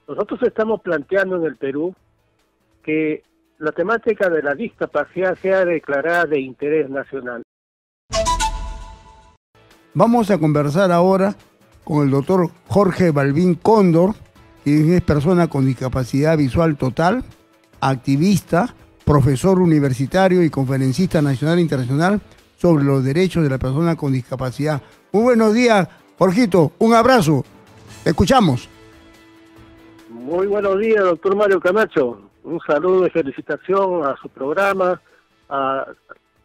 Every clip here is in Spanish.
Nosotros estamos planteando en el Perú que la temática de la discapacidad sea declarada de interés nacional. Vamos a conversar ahora con el doctor Jorge Balbín Cóndor, quien es persona con discapacidad visual total, activista, profesor universitario y conferencista nacional e internacional sobre los derechos de la persona con discapacidad. Muy buenos días, Jorgito, un abrazo, te escuchamos. Muy buenos días, doctor Mario Camacho. Un saludo y felicitación a su programa,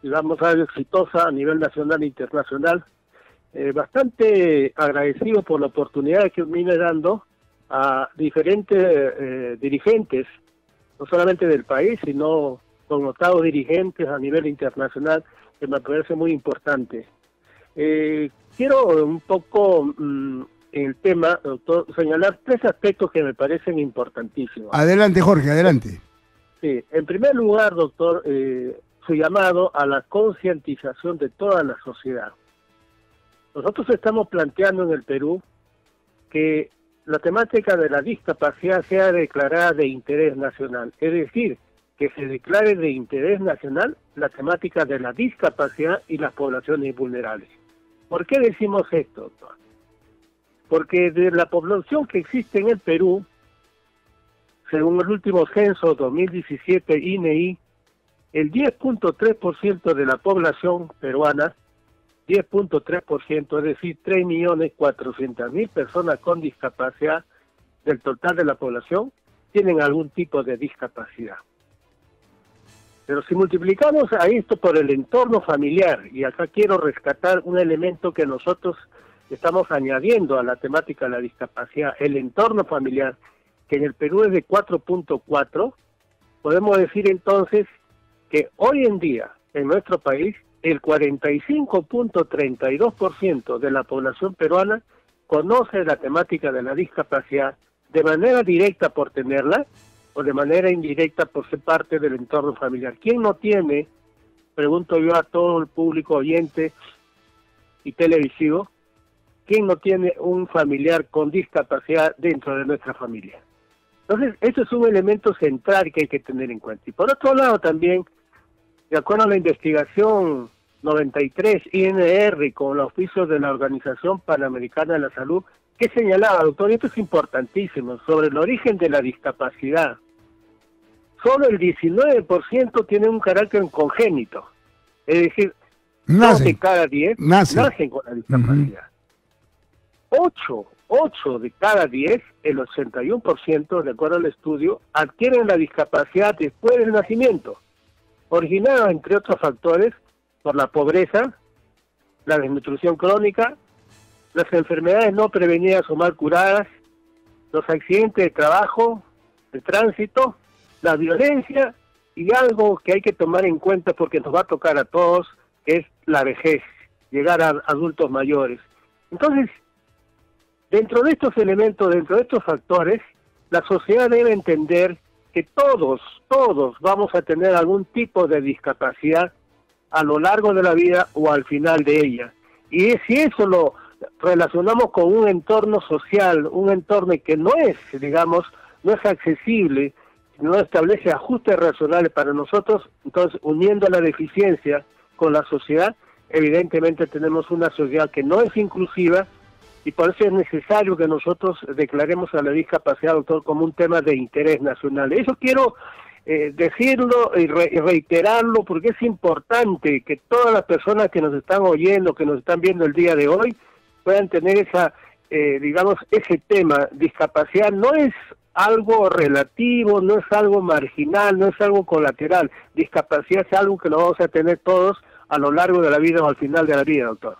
digamos, radio exitosa a nivel nacional e internacional. Bastante agradecido por la oportunidad que me viene dando a diferentes dirigentes, no solamente del país, sino connotados dirigentes a nivel internacional, que me parece muy importante. Quiero un poco en el tema, doctor, señalar tres aspectos que me parecen importantísimos. Adelante, Jorge, adelante. Sí, en primer lugar, doctor, su llamado a la concientización de toda la sociedad. Nosotros estamos planteando en el Perú que la temática de la discapacidad sea declarada de interés nacional, es decir, que se declare de interés nacional la temática de la discapacidad y las poblaciones vulnerables. ¿Por qué decimos esto, doctor? Porque de la población que existe en el Perú, según el último censo 2017 INEI, el 10.3% de la población peruana, 10.3%, es decir, 3.400.000 personas con discapacidad del total de la población, tienen algún tipo de discapacidad. Pero si multiplicamos a esto por el entorno familiar, y acá quiero rescatar un elemento que nosotros estamos añadiendo a la temática de la discapacidad, el entorno familiar, que en el Perú es de 4.4, podemos decir entonces que hoy en día en nuestro país el 45.32% de la población peruana conoce la temática de la discapacidad de manera directa por tenerla o de manera indirecta por ser parte del entorno familiar. ¿Quién no tiene, pregunto yo a todo el público oyente y televisivo, quién no tiene un familiar con discapacidad dentro de nuestra familia? Entonces, eso es un elemento central que hay que tener en cuenta. Y por otro lado también, de acuerdo a la investigación 93 INR con el auspicio de la Organización Panamericana de la Salud, que señalaba, doctor, y esto es importantísimo, sobre el origen de la discapacidad. Solo el 19% tiene un carácter congénito, es decir, 2 de cada 10 nacen con la discapacidad. 8 de cada 10, el 81%, de acuerdo al estudio, adquieren la discapacidad después del nacimiento, originada, entre otros factores, por la pobreza, la desnutrición crónica, las enfermedades no prevenidas o mal curadas, los accidentes de trabajo, de tránsito, la violencia y algo que hay que tomar en cuenta porque nos va a tocar a todos, que es la vejez, llegar a adultos mayores. Entonces, dentro de estos elementos, dentro de estos factores, la sociedad debe entender que todos vamos a tener algún tipo de discapacidad a lo largo de la vida o al final de ella. Y si eso lo relacionamos con un entorno social, un entorno que no es, digamos, no es accesible, no establece ajustes racionales para nosotros, entonces uniendo la deficiencia con la sociedad, evidentemente tenemos una sociedad que no es inclusiva y por eso es necesario que nosotros declaremos a la discapacidad, doctor, como un tema de interés nacional. Eso quiero decirlo y reiterarlo porque es importante que todas las personas que nos están oyendo, que nos están viendo el día de hoy, puedan tener esa, digamos, ese tema. Discapacidad no es algo relativo, no es algo marginal, no es algo colateral. Discapacidad es algo que lo vamos a tener todos a lo largo de la vida o al final de la vida, doctor.